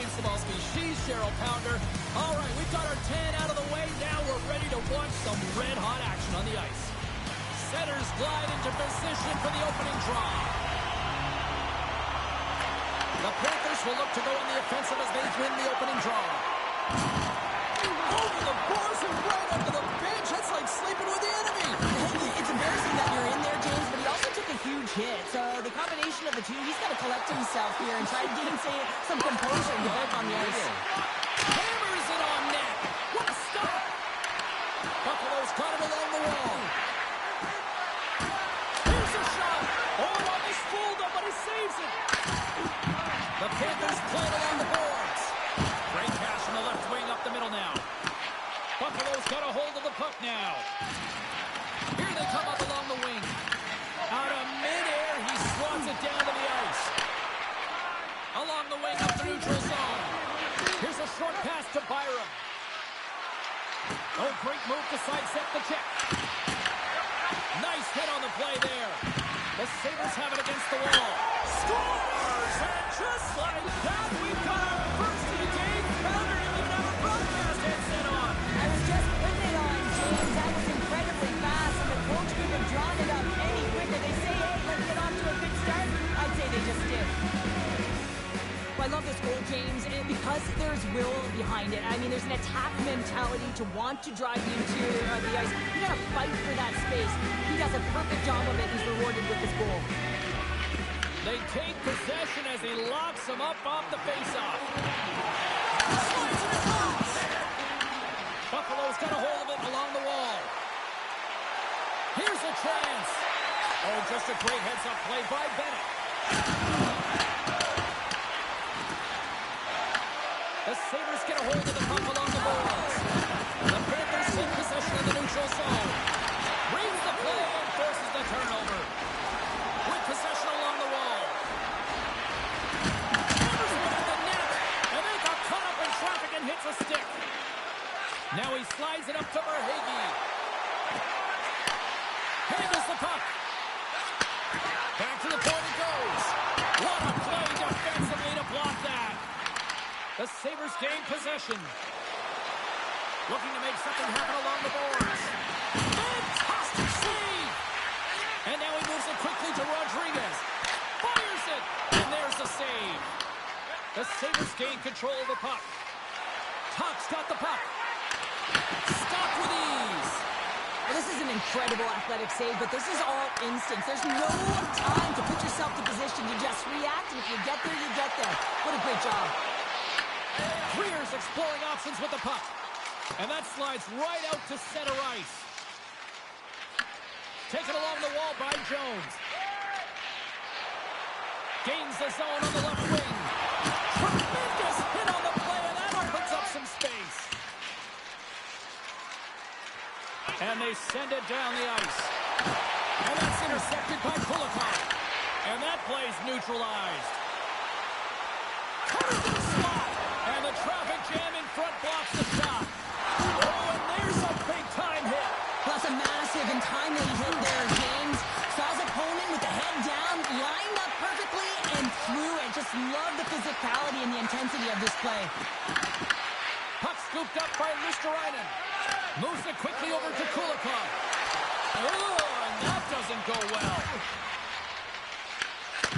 James Cebulski. She's Cheryl Pounder. All right, we've got our 10 out of the way. Now we're ready to watch some red-hot action on the ice. Setters glide into position for the opening draw. The Panthers will look to go on the offensive as they win the opening draw. Over the boards and right under the bench. That's like sleeping with the enemy. It's embarrassing that you're in there, James, but he also took a huge hit. So the combination of the two, he's got to collect himself here and try to gain some composure and get back on the ice. Hammers it on net. What a stop. Buffalo's got it along the wall. Here's a shot. Oh, almost fooled him, but he saves it. The Panthers play it along the boards. Great pass from the left wing up the middle now. Buffalo's got a hold of the puck now. Here they come up along the wing. Out of midair, he swats it down to the ice. Along the wing up the neutral zone. Here's a short pass to Byram. Oh, great move to sidestep the check. Nice hit on the play there. The Sabres have it against the wall. Scores! And just like that, we've got our first of the game. Pounder didn't even have a broadcast headset on. I was just putting it on, James. That was incredibly fast, and the coach could have drawn it up any quicker. They say, hey, let's get off to a good start. I'd say they just did. Well, I love this goal, James, and because there's will behind it. I mean, there's an attack mentality to want to drive the interior of the ice. You got to fight for that space. He does a perfect job of it. He's rewarded with his goal. They take possession as he locks him up off the faceoff. Slides it across. Buffalo's got a hold of it along the wall. Here's a chance. Oh, just a great heads-up play by Bennett. The Sabres get a hold of the puck along the boards. The Panthers take possession of the neutral zone. Brings the play and forces the turnover. With possession along the wall. Hammers one at the net. And they got caught up in traffic and hits a stick. Now he slides it up to Verhaeghe. Handles the puck. Back to the point it goes. What a play defensively to block that. The Sabres gain possession. Looking to make something happen along the boards. Fantastic save! And now he moves it quickly to Rodriguez. Fires it! And there's the save. The Sabres gain control of the puck. Tuch's got the puck. Stopped with ease. Well, this is an incredible athletic save, but this is all instinct. There's no time to put yourself in position to just react, and if you get there, you get there. What a great job. Greer's exploring options with the puck. And that slides right out to center ice. Taken along the wall by Jones. Gains the zone on the left wing. Tremendous hit on the play, and that opens up some space. And they send it down the ice. And that's intercepted by Kulikov. And that play's neutralized. Cutter to the slot. And the traffic jam in front blocks the shot. Oh, and there's a big-time hit. That's a massive and timely hit there, James. Saw his opponent with the head down, lined up perfectly, and threw it. Just love the physicality and the intensity of this play. Puck scooped up by Lusterainen. Moves it quickly over to Kulikov. Oh, and that doesn't go well.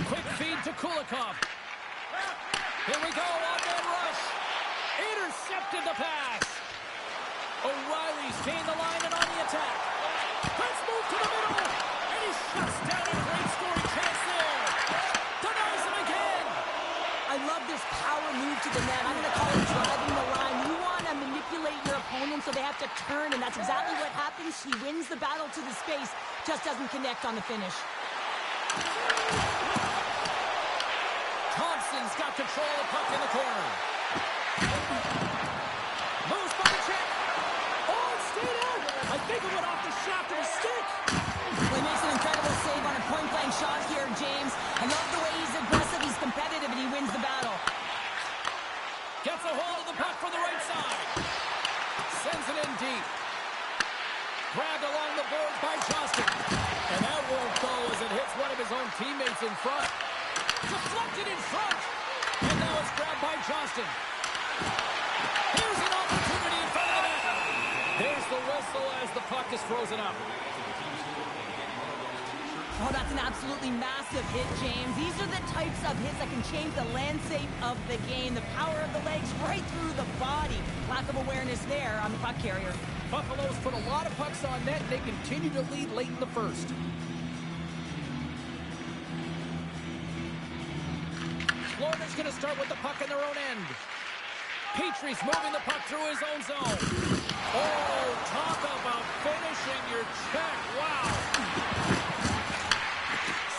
Quick feed to Kulikov. Here we go, on-man rush. Intercepted the pass. O'Reilly's gained the line and on the attack. Let's move to the middle. And he shuts down a great scoring chance there. Denies him again. I love this power move to the net. I'm going to call it driving the line. You want to manipulate your opponent so they have to turn, and that's exactly what happens. He wins the battle to the space, just doesn't connect on the finish. Thompson's got control of the puck in the corner. Moves by the check. Oh, it stayed out. I think it went off the shaft of his stick. Well, he makes an incredible save on a point-blank shot here, James. I love the way he's aggressive, he's competitive, and he wins the battle. Gets a hold of the puck from the right side. Sends it in deep. Grabbed along the boards by Johnston. And that won't go as it hits one of his own teammates in front. Deflected in front. And now it's grabbed by Johnston. Here's an opportunity in front of the net. There's the whistle as the puck is frozen up. Oh, that's an absolutely massive hit, James. These are the types of hits that can change the landscape of the game. The power of the legs right through the body. Lack of awareness there on the puck carrier. Buffalo's put a lot of pucks on net. They continue to lead late in the first. Florida's going to start with the puck in their own end. Petrie's moving the puck through his own zone. Oh, talk about finishing your check. Wow.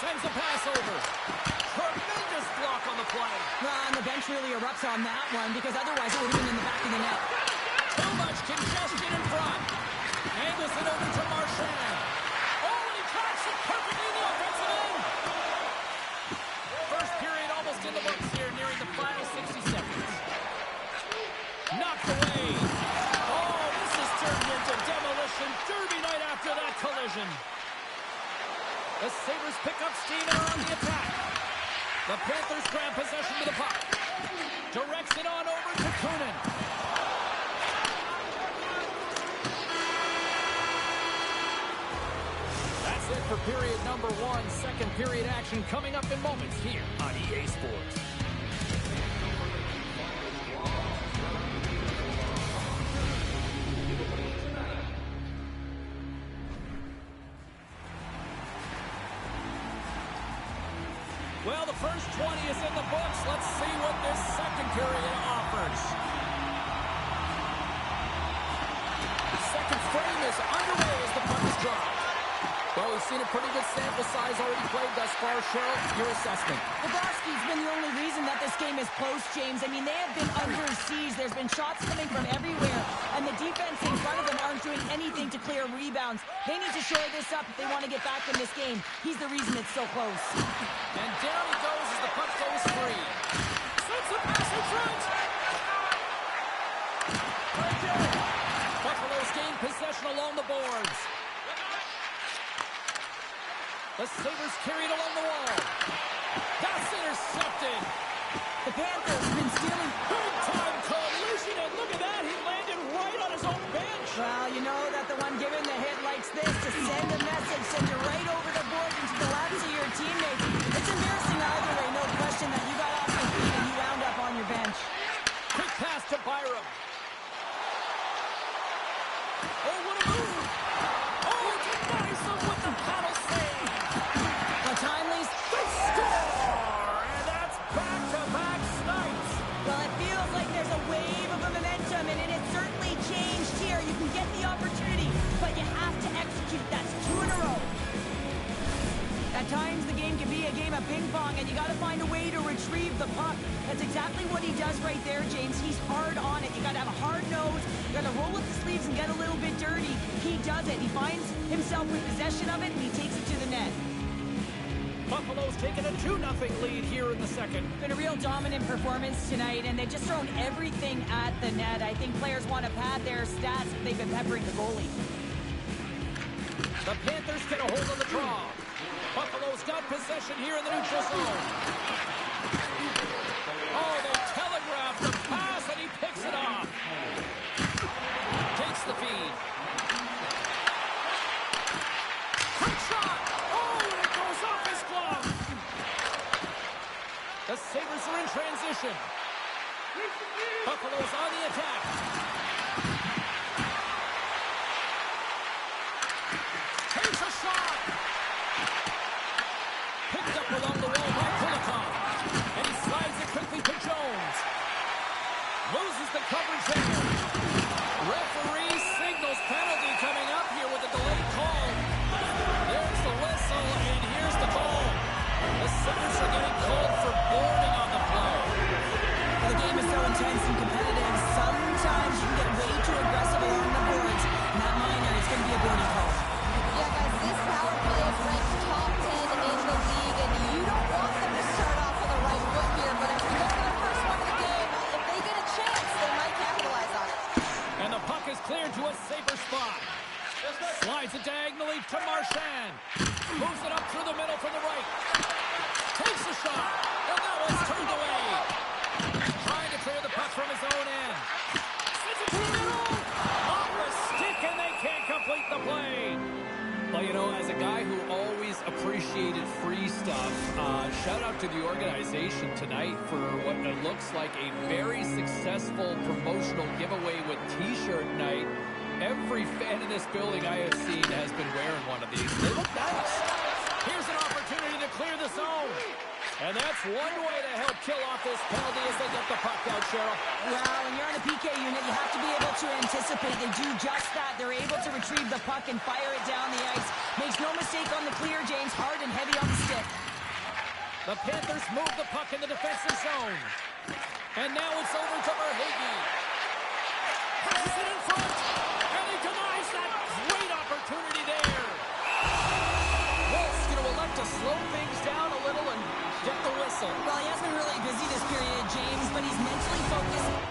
Sends the pass over. Tremendous block on the play. And the bench really erupts on that one because otherwise it would have been in the back of the net. Too much congestion in front. Angles it over to Marchand. Oh, and he tracks it perfectly in the offensive end. First period almost in the books here, nearing the final 60 seconds. Knocked away. Oh, this has turned into demolition derby night after that collision. The Sabres pick up steam and are on the attack. The Panthers grab possession to the puck. Directs it on over to Kunin. That's it for period number one. Second period action coming up in moments here on EA Sports. Well, the first 20 is in the books. Let's see what this second period offers. Second frame is underway as the puck is dropped. Well, we've seen a pretty good sample size already played thus far. Cheryl, your assessment. Bobrovsky's been the only reason that this game is close, James. I mean, they have been under siege. There's been shots coming from everywhere, and the defense in front of them aren't doing anything to clear rebounds. They need to shore this up if they want to get back in this game. He's the reason it's so close. And down he goes as the puck goes free. Sends the pass in front. Buffalo's gained possession along the boards. The Sabres carried along the wall. That's intercepted. The Panthers have been stealing. Big-time collision, and look at that. He landed right on his own bench. Well, you know that the one giving the hit likes this to send a message, send you right over the board into the laps of your teammates. It's embarrassing either way, no question that you got off your feet and you wound up on your bench. Quick pass to Byram. Oh, what a move. Oh, denies them with the paddle save. Timely's They score! And that's back-to-back snipes. well, it feels like there's a wave of momentum, and it has certainly changed here. You can get the opportunity, but you have to execute. That's 2 in a row. At times, the game can be a game of ping pong, and you got to find a way to retrieve the puck. That's exactly what he does right there, James. He's hard on it. You got to have a hard nose. You got to roll up the sleeves and get a little bit dirty. He does it. He finds himself with possession of it, and he takes it to the net. Buffalo's taken a 2-0 lead here in the second. Been a real dominant performance tonight, and they've just thrown everything at the net. I think players want to pad their stats if they've been peppering the goalie. The Panthers get a hold of the draw. Buffalo's got possession here in the neutral zone. Oh, they telegraph the pass, and he picks it off. Takes the feed. Quick shot! Oh, and it goes off his glove. The Sabres are in transition. Buffalo's on the attack. Takes a shot. Picked up along the wall by Kulikov. And he slides it quickly to Jones. Loses the coverage there. Referee signals penalty coming up here with a delayed call. There's the whistle, and here's the call. The Sabres are getting called for boarding on the play. Well, the game is so intense and competitive. Sometimes you can get way too aggressive along the boards. Not minor, it's going to be a boarding call. Yeah, guys, this power play is ranked top 10 in the league, and you don't want them to start off with a right foot here, but if you go for the first one of the game, if they get a chance, they might capitalize You know, as a guy who always appreciated free stuff, shout out to the organization tonight for what it looks like a very successful promotional giveaway with T-shirt night. Every fan in this building I have seen has been wearing one of these. They look nice. Here's an opportunity to clear the zone. And that's one way to help kill off this penalty as they get the puck out, Cheryl. Well, when you're on a PK unit, you have to be able to anticipate. They do just that. They're able to retrieve the puck and fire it down the ice. Makes no mistake on the clear, James. Hard and heavy on the stick. The Panthers move the puck in the defensive zone. And now it's over to Verhaeghe. Passes it in front. And he denies that great opportunity there. Wolf's going to elect to slow things down a little and get the whistle. Well, he has been really busy this period, James, but he's mentally focused.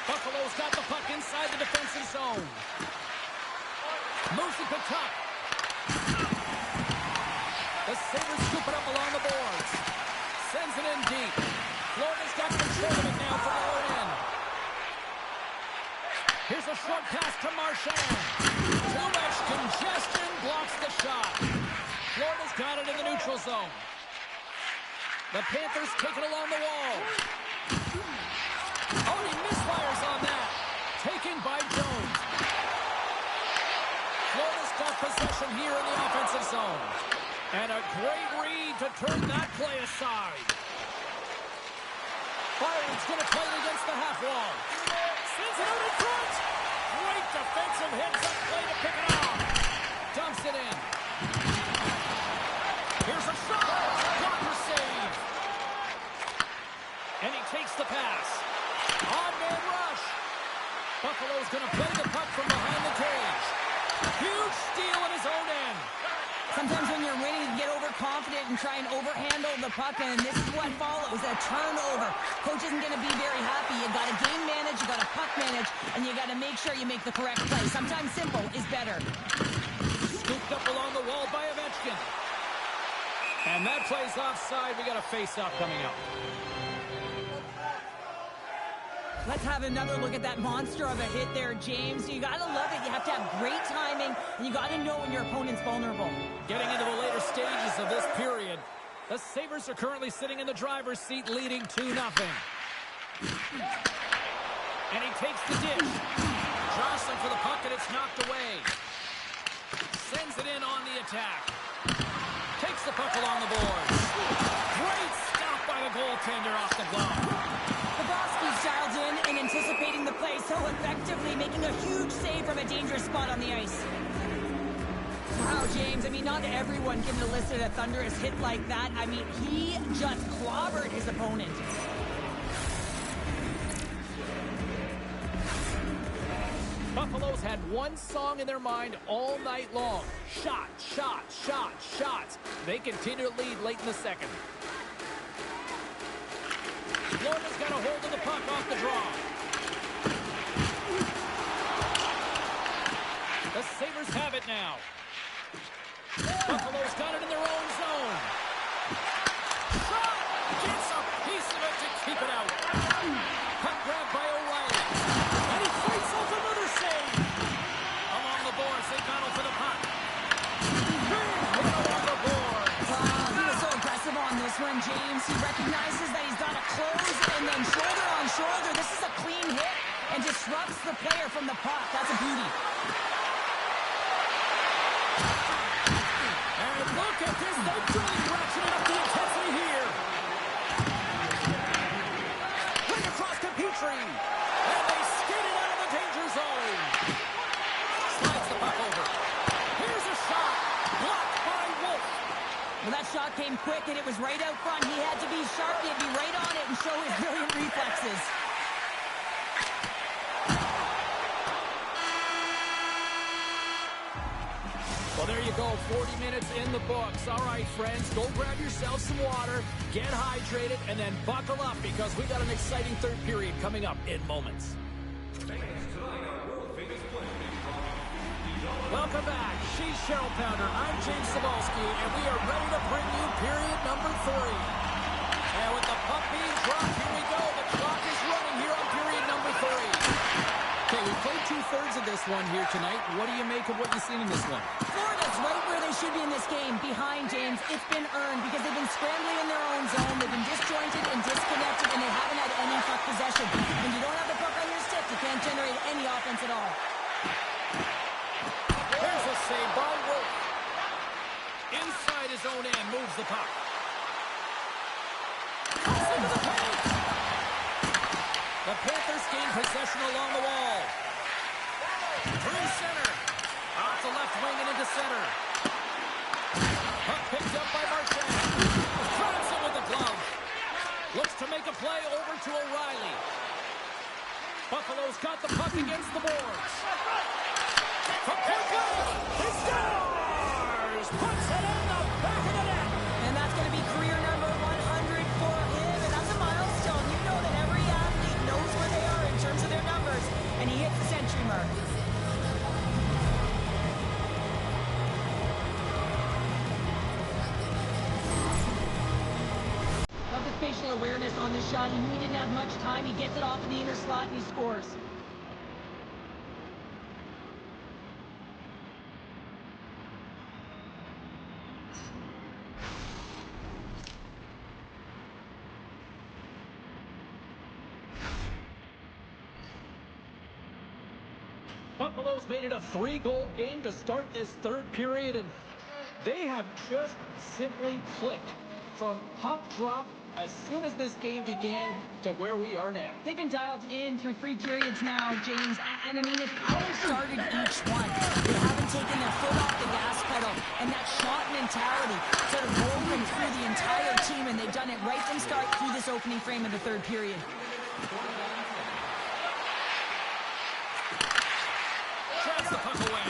Buffalo's got the puck inside the defensive zone. Moves it to top. The Sabres scoop it up along the boards. Sends it in deep. Florida's got control of it now from the low end. Here's a short pass to Marchand. Too much congestion blocks the shot. Florida's got it in the neutral zone. The Panthers take it along the wall. Oh, he misfires on that. Taken by Jones. Florida's got possession here in the offensive zone. And a great read to turn that play aside. Byron's going to play it against the half wall. Sends it out in front. Great defensive heads up play to pick it off. Dumps it in. Here's a shot. Blocker save. And he takes the pass. On-man rush. Buffalo's going to play the puck from behind the cage. Huge steal at his own end. Sometimes when you're winning, you get overconfident and try and overhandle the puck, and this is what follows, a turnover. Coach isn't going to be very happy. You got to game manage, you got to puck manage, and you got to make sure you make the correct play. Sometimes simple is better. Scooped up along the wall by Ovechkin. And that play's offside. We got a face-off coming up. Let's have another look at that monster of a hit there, James. You got to love it. You have to have great timing, and you got to know when your opponent's vulnerable. Getting into the later stages of this period, the Sabres are currently sitting in the driver's seat, leading 2-0. And he takes the dish. Jostling for the puck, and it's knocked away. Sends it in on the attack. Takes the puck along the boards. Great stop by the goaltender off the glove. Bobrovsky's dialed in and anticipating the play so effectively, making a huge save from a dangerous spot on the ice. Wow, James, I mean, not everyone can elicit a thunderous hit like that. I mean, he just clobbered his opponent. Buffalo's had one song in their mind all night long. Shot, shot, shot, shots. They continue to lead late in the second. Florida's got a hold of the puck off the draw. The Sabres have it now. Buffalo's got it in their own zone. Shot! Gets a piece of it to keep it out. Puck grab by O'Reilly. And he fights off another save. Along the boards, they battle for the puck. Along the boards. He was so aggressive on this one, James. He recognizes that he's got to close, and then shoulder on shoulder. This is a clean hit. and disrupts the player from the puck. That's a beauty. And look at this. They've really ratcheted up the intensity here. Right across to Petrie. And they skate it out of the danger zone. Slides the puck over. Here's a shot. Blocked by Wolf. Well, that shot came quick, and it was right out front. He had to be sharp. He had to be right on it and show his brilliant reflexes. Well, there you go. 40 minutes in the books. All right, friends, go grab yourself some water, get hydrated, and then buckle up because we got an exciting third period coming up in moments. Welcome back. She's Cheryl Pounder. I'm James Cebulski, and we are ready to bring you period number 3. And with the puck being dropped, here we go. The clock is running here on period number 3. Okay, we played 2/3 of this one here tonight. What do you make of what you've seen in this one? Florida's right where they should be in this game, behind James. It's been earned because they've been scrambling in their own zone. They've been disjointed and disconnected, and they haven't had any puck possession. When you don't have the puck on your stick, you can't generate any offense at all. There's a save by Wolf. Inside his own end, moves the puck. Cuts into the paint. The Panthers gain possession along the wall. Through center. Off the left wing and into center. Puck picked up by Marchand. Grabs it with the glove. Looks to make a play over to O'Reilly. Buffalo's got the puck against the boards. From point blank, he scores! Puts it in the back of the net. And that's going to be career number 100 for him. And that's a milestone. You know that every athlete knows where they are in terms of their numbers. And he hits the century mark. Love the spatial awareness on this shot. He didn't have much time. He gets it off in the inner slot and he scores. Buffalo's made it a 3-goal game to start this third period, and they have just simply clicked from puck drop as soon as this game began to where we are now. They've been dialed in through 3 periods now, James, and I mean, it's how they started each one. They haven't taken their foot off the gas pedal, and that shot mentality sort of woven through the entire team, and they've done it right from start through this opening frame of the third period. Drives the puck away.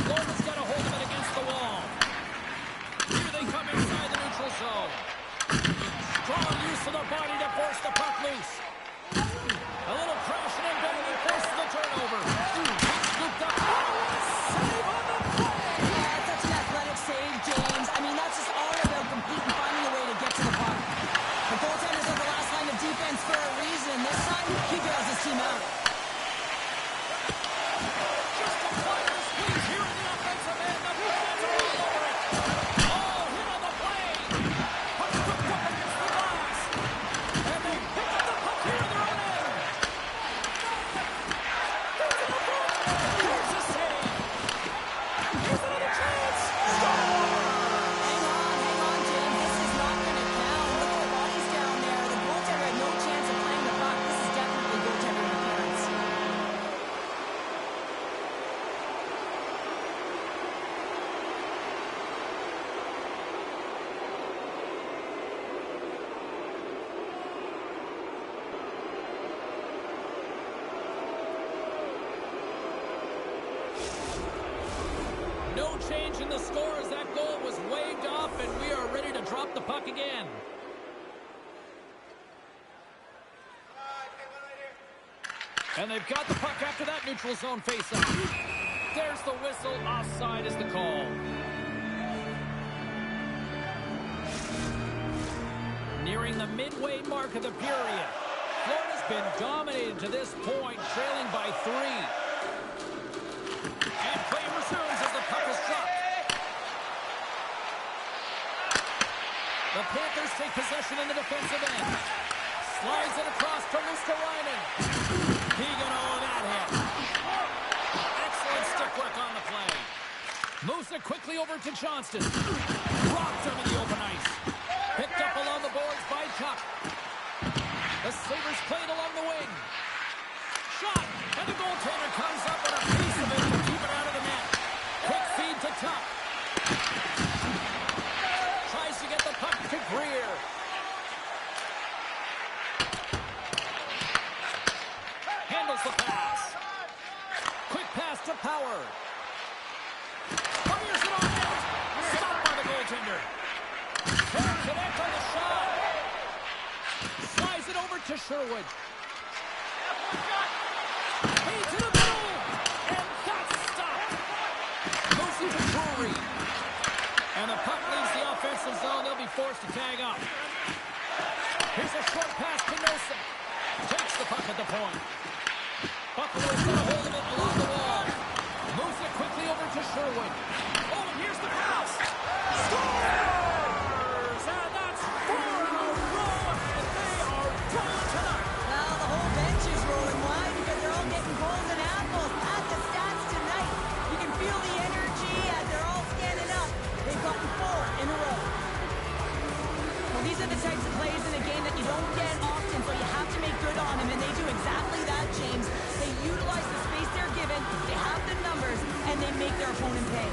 Florida's got a hold of it against the wall. Here they come inside the neutral zone. Strong use of the body to force the puck loose. A little crashing and bending and forces the turnover. Scooped up. Save on the play! Yeah, that's an athletic save, James. I mean, that's just all about competing, finding a way to get to the puck. The goaltenders are the last line of defense for a reason. This time, he bails his team out. Just a fire squeeze here in the offensive end. The fans are all over it. Oh, hit on the play. Puck scooped up against the glass. And they pick up the puck here in their own end. Here's a save. Here's another chance. Hang on, James. This is not going to count. Look at the bodies down there. The goaltender had no chance of playing the puck. This is definitely goaltender interference. No change in the score as that goal was waved off, and we are ready to drop the puck again. And they've got the puck after that neutral zone faceoff. There's the whistle. Offside is the call. Nearing the midway mark of the period. Florida's been dominated to this point, trailing by 3. And play resumes as the puck is dropped. The Panthers take possession in the defensive end. Slides it across to Luskalainen. Keegan, oh, that hit. Excellent stick work on the play. Moves it quickly over to Johnston. Drops him in the open ice. Picked up along the boards by Tuck. The Sabres played along the wing. Shot, and the goaltender comes up with a piece of it to keep it out of the net. Quick feed to Tuck. Tries to get the puck to Greer. Handles the pass. Quick pass to Power. Fires it on net. Stopped by the goaltender. Can't connect on the shot. Slides it over to Sherwood. Hey, to the middle. And that's stopped. Moves it to Drury. And the puck leaves the offensive zone. They'll be forced to tag up. Here's a short pass to Nosek. Takes the puck at the point. Buffalo's got a hold of it along the wall. Moves it quickly over to Sherwood. Oh, and here's the pass. Scores! And that's 4 in a row, and they are done tonight. Well, the whole bench is rolling wide because they're all getting golden apples. At the stats tonight, you can feel the energy as they're all standing up. They've gotten 4 in a row. Well, these are the types of plays in a game that you don't get often, so you have to make good on them, and they do exactly that, James. They utilize the space they're given, they have the numbers, and they make their opponent pay.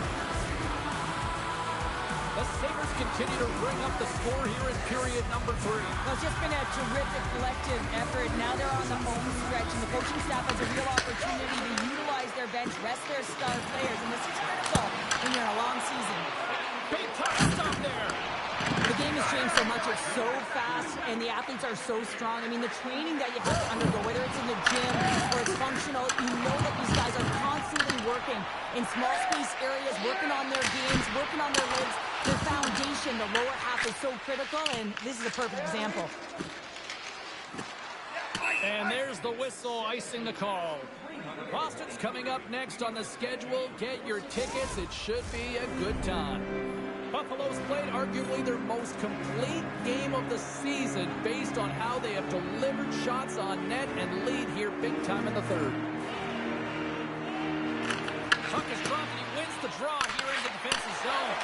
The Sabres continue to bring up the score here in period number 3. Well, it's just been a terrific collective effort. Now they're on the home stretch, and the coaching staff has a real opportunity to utilize their bench, rest their star players, and this is critical when you're in a long season. Big tough stop there. The game has changed so much. It's so fast, and the athletes are so strong. I mean, the training that you have to undergo, whether it's in the gym or it's functional, you know that these guys are constantly working in small space areas, working on their games, working on their legs. Their foundation, the lower half, is so critical, and this is a perfect example. And there's the whistle icing the call. Boston's coming up next on the schedule. Get your tickets. It should be a good time. Buffalo's played arguably their most complete game of the season based on how they have delivered shots on net and lead here big time in the third. Puck is dropped and he wins the draw here in the defensive zone.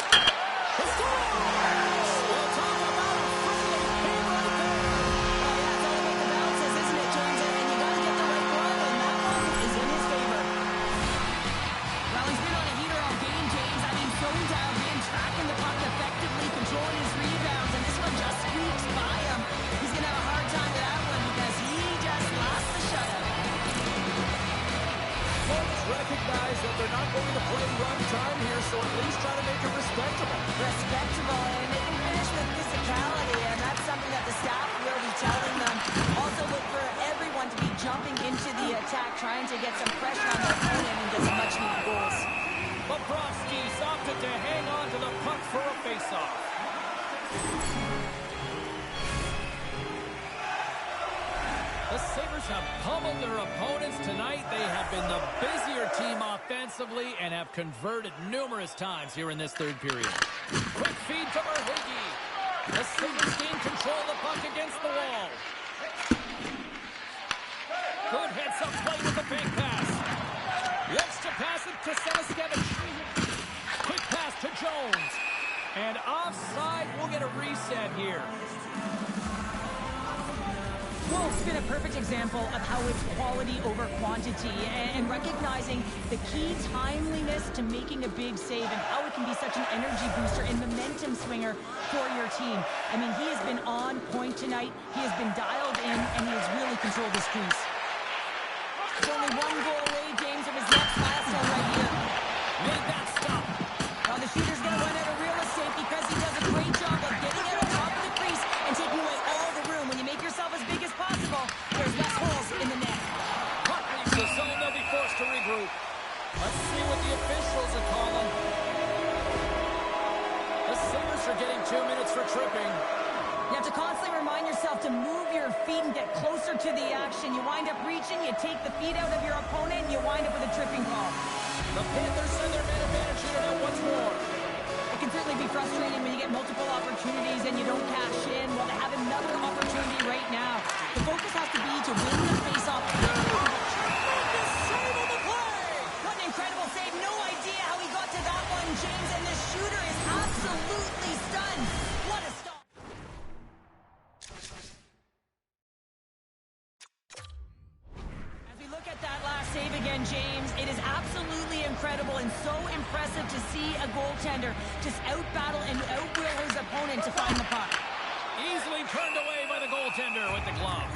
He scores! We'll talk about a friendly game right there. Oh, yeah, it's all about the bounces, isn't it, James? And you got to get the right one, and that one is in his favor. Well, he's been on a heater all game, James. I mean, so dialed in, tracking the puck effectively, controlling his rebounds, and this one just squeaks by him. He's going to have a hard time with that one because he just lost the shutout. Folks recognize that they're not going to play run time here, so at least try to make it respectable. Respectable, and they can finish with physicality, and that's something that the staff will be telling them. Also look for everyone to be jumping into the attack, trying to get some pressure on their opponent and get some much-needed goals. Bobrovsky's opted to hang on to the puck for a face-off. The Sabres have pummeled their opponents tonight. They have been the busier team offensively and have converted numerous times here in this third period. Quick feed to Verhaeghe. The Sabres gain control of the puck against the wall. Good heads-up play with the bank pass. Looks to pass it to Selaskevich. Quick pass to Jones. And offside, we'll get a reset here. Well, it's been a perfect example of how it's quality over quantity and recognizing the key timeliness to making a big save and how it can be such an energy booster and momentum swinger for your team. I mean, he has been on point tonight. He has been dialed in, and he has really controlled his crease. It's only one goal away, James, of his next milestone right here. Made that stop. Well, the shooter's going to run out of real estate because he does a great job of getting out on top of the crease and taking away all the room. When you make yourself as big as possible, there's less holes in the net. Puck leaves the zone. They'll be forced to regroup. Let's see what the officials are calling. The Sabres are getting 2 minutes for tripping. You have to constantly remind yourself to move your feet and get closer to the action. You wind up reaching, you take the feet out of your opponent, and you wind up with a tripping call. The Panthers send their man advantage here now once more. It can certainly be frustrating when you get multiple opportunities and you don't cash in. Well, they have another opportunity right now to And James, it is absolutely incredible and so impressive to see a goaltender just out-battle and out-will his opponent to find the puck. Easily turned away by the goaltender with the glove.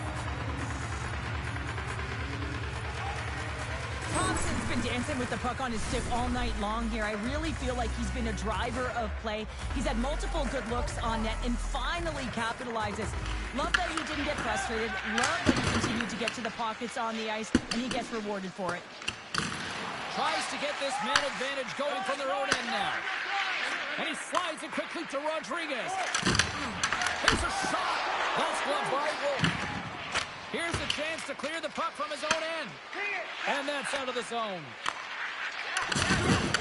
Thompson's been dancing with the puck on his stick all night long here. I really feel like he's been a driver of play. He's had multiple good looks on net and finally capitalizes. Love that he didn't get frustrated. Love that he continued to get to the pockets on the ice, and he gets rewarded for it. Tries to get this man advantage going from their own end now. And he slides it quickly to Rodriguez. Here's a shot. That's glove by Wolf. Here's the chance to clear the puck from his own end. And that's out of the zone.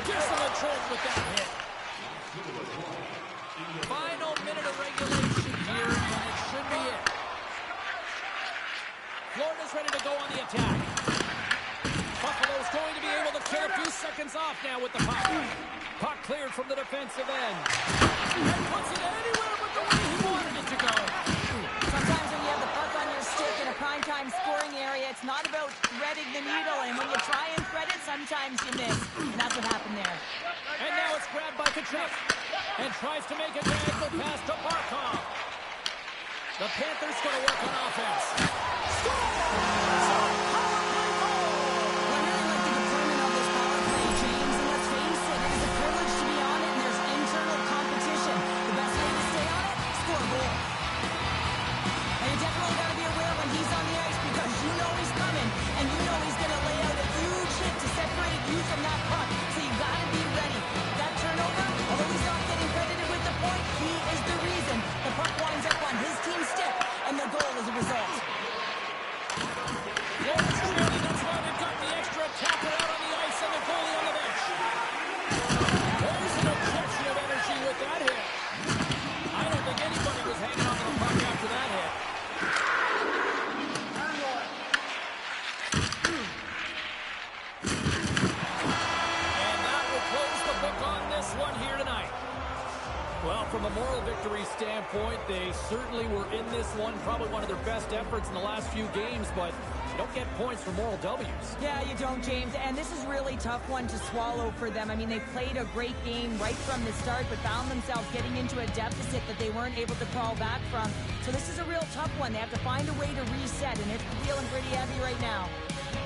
Gives him a trick with that hit. Final minute of regulation here, and it should be it. Florida's ready to go on the attack. Buffalo's going to be able to kill a few seconds off now with the puck. Puck cleared from the defensive end. And puts it anywhere but the way he wanted it to go. Sometimes when you have the puck on your stick in a primetime scoring area, it's not about threading the needle, and when you try and thread it, sometimes you miss. And that's what happened there. And now it's grabbed by Kachuk. And tries to make a diagonal pass to Barkov. The Panthers going to work on offense. Score! Power play goal! I really like the deployment of this power play, James, and let's face it, it is a privilege to be on it, and there's internal competition. The best way to stay on it, score a goal. And you definitely got to be aware when he's on the ice because you know he's coming, and you know he's going to lay out a huge hit to separate you from that puck, so you got to be ready. That turnover, although he's not getting credited with the point, he is the reason the puck winds up on his team's stick, and the goal is a result. Florida's trailing, that's why they've got the extra attacker out on the ice and the goalie on the bench. There's an injection of energy with that hit. I don't think anybody was hanging on to the puck after that hit. And that will close the book on this one here tonight. Well, from a moral victory standpoint, they certainly were in this one. Probably one of their best efforts in the last few games, but you don't get points for moral W's. Yeah, you don't, James. And this is really tough one to swallow for them. I mean, they played a great game right from the start, but found themselves getting into a deficit that they weren't able to crawl back from. So this is a real tough one. They have to find a way to reset, and it's feeling pretty heavy right now.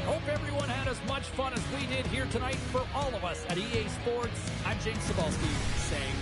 Hope everyone had as much fun as we did here tonight. For all of us at EA Sports, I'm James Cebulski saying